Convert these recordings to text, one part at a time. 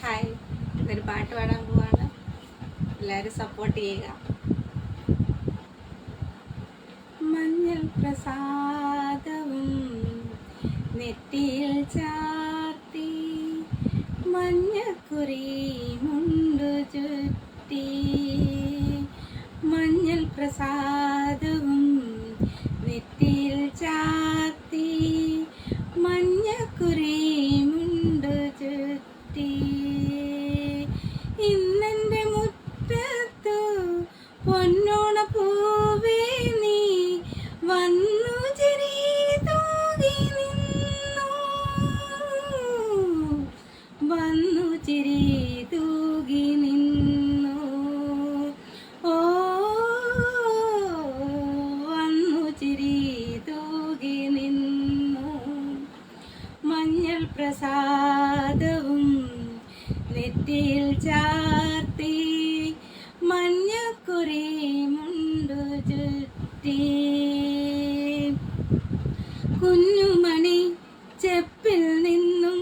Hi, ഇന്നൊരു പാട്ട് പാടാൻ പോവാണ്. എല്ലാവരും സപ്പോർട്ട് ചെയ്യുക. മഞ്ഞൾ പ്രസാദവും നെറ്റിയിൽ ചാർത്തി, മഞ്ഞക്കുറി മുണ്ടു ചുറ്റി, മഞ്ഞൾ പ്രസാദവും നെറ്റിയിൽ ചാർത്തി, മഞ്ഞക്കുറി മുണ്ടു ചുറ്റി, ഇന്നെൻ്റെ മുറ്റത്തു പൊന്നോണ പൂവേ നീ വന്നു ചിരി തൂകി നിന്നു, വന്നു ചിരി തൂകി നിന്നു, ഓ വന്നു ചിരി തൂകി നിന്നു. മഞ്ഞൾ പ്രസാദവും നെറ്റിയിൽ ചാർത്തി, മഞ്ഞക്കുറി മുണ്ടു ചുറ്റി, കുഞ്ഞുമണി ചെപ്പിൽ നിന്നും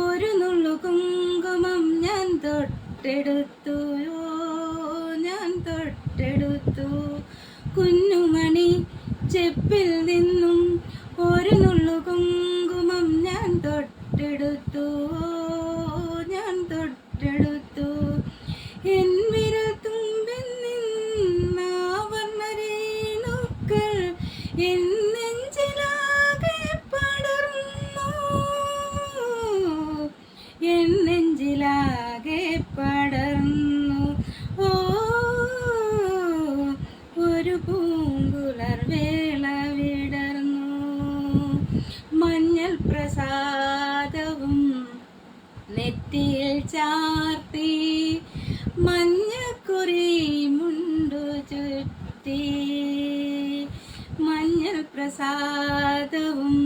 ഒരു നുള്ളു കുങ്കുമം ഞാൻ തൊട്ടെടുത്തു, ഞാൻ തൊട്ടെടുത്തു. കുഞ്ഞുമണി ചെപ്പിൽ നിന്നും ഒരു നുള്ളു കുങ്കുമം ഞാൻ തൊട്ടെടുത്തു, ഞാൻ തൊട്ടെടുത്തു. എൻ വിരൽ തുമ്പിൽ നിന്നാവർണ്ണരേണുക്കൾ എൻ നെഞ്ചിലാകെ പടർന്നു, എൻ നെഞ്ചിലാകെ പടർന്നു. ഓ ഒരു പൂങ്കുലർ വേള വിടർന്നു. മഞ്ഞൾ പ്രസാദവും നെറ്റിയിൽ ചാർത്തി, മഞ്ഞക്കുറി മുണ്ടു ചുറ്റി, മഞ്ഞൾ പ്രസാദവും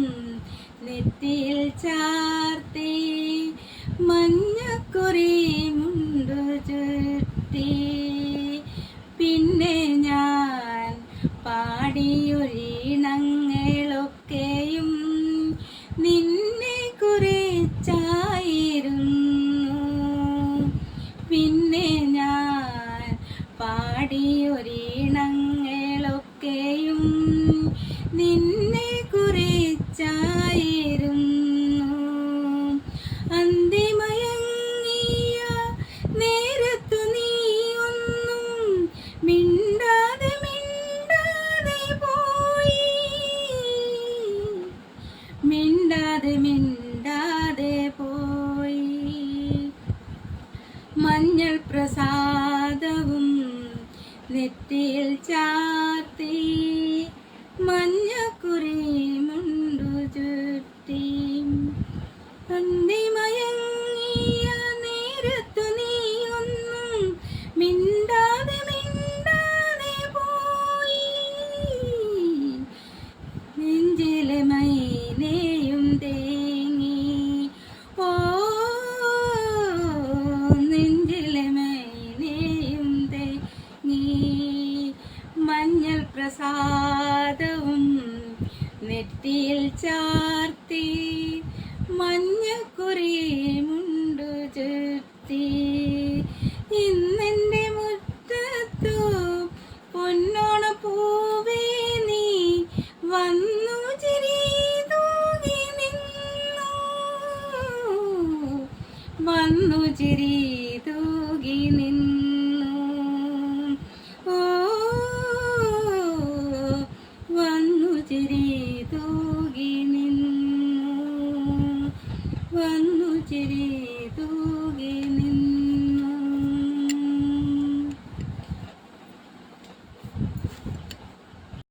നെറ്റിയിൽ ചാർത്തി, മഞ്ഞക്കുറി മുണ്ടു ചുറ്റി. പിന്നെ ഞാൻ പാടിയൊരീണങ്ങളൊക്കെയും നിന്നെ കുറിച്ചായിരുന്നു. പിന്നെ ഞാൻ പാടിയൊരീണങ്ങളൊക്കെയും നിന്നെ കുറിച്ചായിരുന്നു. അന്തിമയങ്ങിയ നേരത്തു നീ ഒന്നും മിണ്ടാതെ മിണ്ടാതെ പോയി, മിണ്ടാതെ മിണ്ടാതെ പോയി. മഞ്ഞൾ പ്രസാദവും നെറ്റിയിൽ ചാർത്തി, മഞ്ഞക്കുറി മുണ്ടു ചുറ്റി, അന്തിമയങ്ങിയ നേരത്തു നീ ഒന്നും മിണ്ടാതെ മിണ്ടാതെ പോയി. നെഞ്ചിലെ മൈനയും തേങ്ങി, ഓ നെഞ്ചിലെ മൈനയും തേങ്ങി. മഞ്ഞൾ പ്രസാദവും നെറ്റിയിൽ ചാർത്തി, മഞ്ഞക്കുറി മുണ്ടു ചുറ്റി, ഇന്നെൻ്റെ മുറ്റത്തു പൊന്നോണ പൂവേ നീ വന്നു ചിരി തൂകി നിന്നു, വന്നു ചിരി തൂകി നിന്നു, ഓ വന്നു ചിരി തൂകി നിന്നു, വന്നു ചിരി